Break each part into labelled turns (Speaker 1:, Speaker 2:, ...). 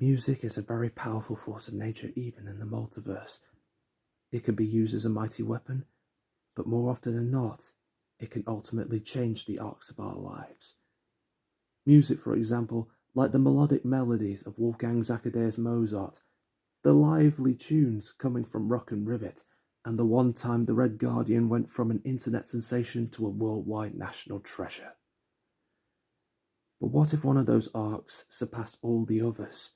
Speaker 1: Music is a very powerful force of nature even in the multiverse. It can be used as a mighty weapon, but more often than not, it can ultimately change the arcs of our lives. Music, for example, like the melodic melodies of Wolfgang Amadeus Mozart, the lively tunes coming from Rock and Rivet, and the one time the Red Guardian went from an internet sensation to a worldwide national treasure. But what if one of those arcs surpassed all the others?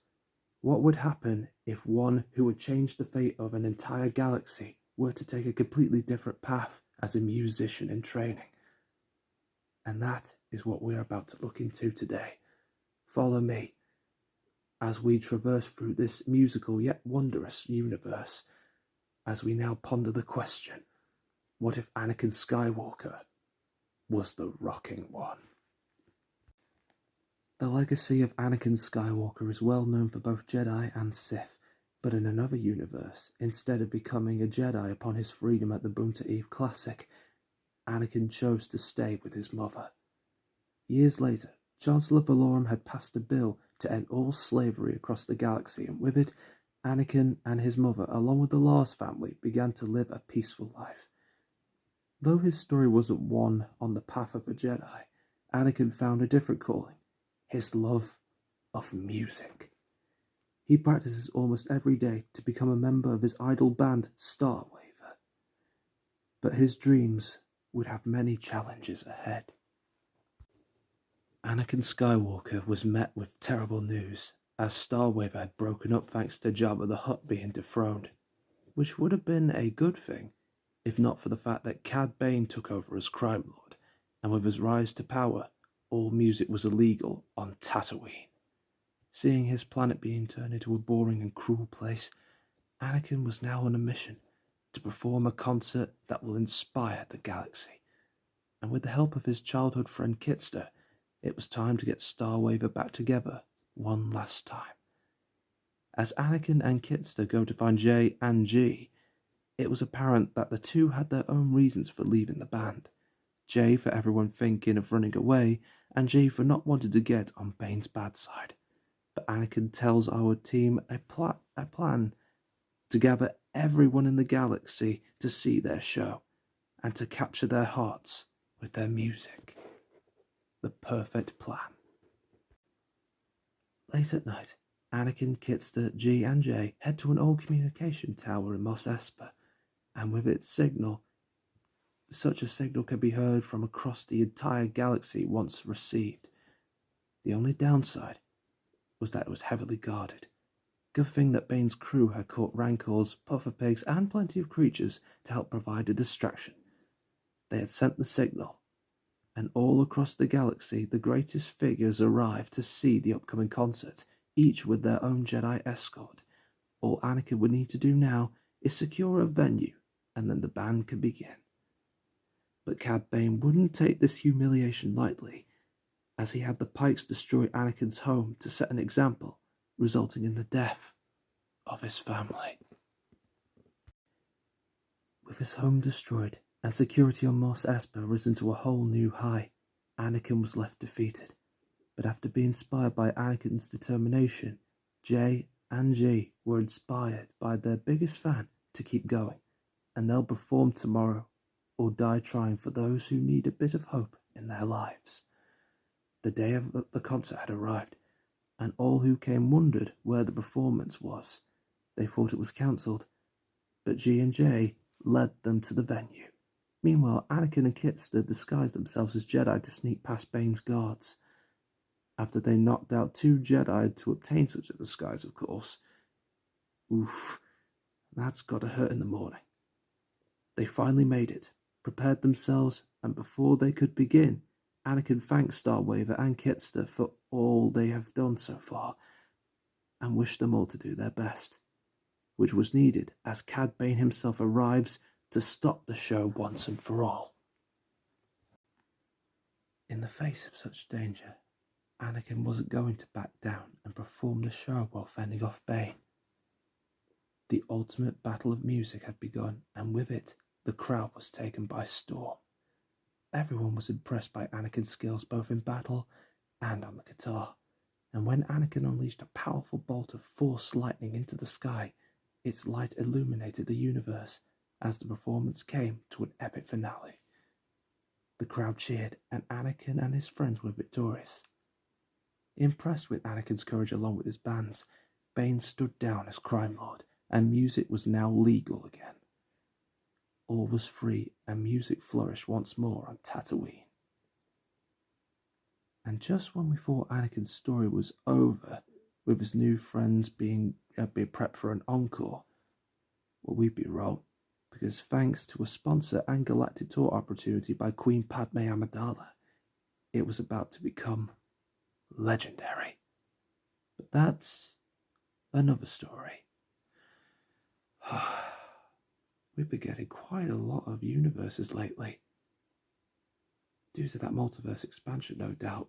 Speaker 1: What would happen if one who would change the fate of an entire galaxy were to take a completely different path as a musician in training? And that is what we're about to look into today. Follow me as we traverse through this musical yet wondrous universe, as we now ponder the question, what if Anakin Skywalker was the rocking one? The legacy of Anakin Skywalker is well known for both Jedi and Sith, but in another universe, instead of becoming a Jedi upon his freedom at the Boonta Eve Classic, Anakin chose to stay with his mother. Years later, Chancellor Valorum had passed a bill to end all slavery across the galaxy, and with it, Anakin and his mother, along with the Lars family, began to live a peaceful life. Though his story wasn't one on the path of a Jedi, Anakin found a different calling, his love of music. He practices almost every day to become a member of his idol band, Starwaver. But his dreams would have many challenges ahead. Anakin Skywalker was met with terrible news, as Starwaver had broken up thanks to Jabba the Hutt being dethroned, which would have been a good thing, if not for the fact that Cad Bane took over as Crime Lord, and with his rise to power, all music was illegal on Tatooine. Seeing his planet being turned into a boring and cruel place, Anakin was now on a mission to perform a concert that will inspire the galaxy. And with the help of his childhood friend Kitster, it was time to get Starwaver back together one last time. As Anakin and Kitster go to find J and G, it was apparent that the two had their own reasons for leaving the band. J for everyone thinking of running away, and G for not wanting to get on Bane's bad side. But Anakin tells our team a plan to gather everyone in the galaxy to see their show, and to capture their hearts with their music. The perfect plan. Late at night, Anakin, Kitster, G and J head to an old communication tower in Mos Espa, and with its signal, such a signal can be heard from across the entire galaxy once received. The only downside was that it was heavily guarded. Good thing that Bane's crew had caught rancors, puffer pigs, and plenty of creatures to help provide a distraction. They had sent the signal, and all across the galaxy the greatest figures arrived to see the upcoming concert, each with their own Jedi escort. All Anakin would need to do now is secure a venue, and then the band could begin. But Cad Bane wouldn't take this humiliation lightly, as he had the Pikes destroy Anakin's home to set an example, resulting in the death of his family. With his home destroyed and security on Mos Espa risen to a whole new high, Anakin was left defeated. But after being inspired by Anakin's determination, J and G were inspired by their biggest fan to keep going, and they'll perform tomorrow or die trying for those who need a bit of hope in their lives. The day of the concert had arrived, and all who came wondered where the performance was. They thought it was cancelled, but G and J led them to the venue. Meanwhile, Anakin and Kitster disguised themselves as Jedi to sneak past Bane's guards. After they knocked out 2 Jedi to obtain such a disguise, of course. Oof, that's gotta hurt in the morning. They finally made it, prepared themselves, and before they could begin, Anakin thanked Starwaver and Kitster for all they have done so far, and wished them all to do their best, which was needed as Cad Bane himself arrives to stop the show once and for all. In the face of such danger, Anakin wasn't going to back down and perform the show while fending off Bane. The ultimate battle of music had begun, and with it, the crowd was taken by storm. Everyone was impressed by Anakin's skills both in battle and on the guitar, and when Anakin unleashed a powerful bolt of Force lightning into the sky, its light illuminated the universe as the performance came to an epic finale. The crowd cheered, and Anakin and his friends were victorious. Impressed with Anakin's courage along with his bands, Bane stood down as Crime Lord, and music was now legal again. All was free, and music flourished once more on Tatooine. And just when we thought Anakin's story was over, with his new friends being prepped for an encore, well, we'd be wrong, because thanks to a sponsor and galactic tour opportunity by Queen Padme Amidala, it was about to become legendary. But that's another story. We've been getting quite a lot of universes lately. Due to that multiverse expansion, no doubt,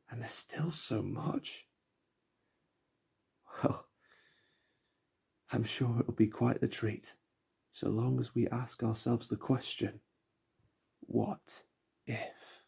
Speaker 1: and there's still so much. Well, I'm sure it'll be quite the treat, so long as we ask ourselves the question, what if?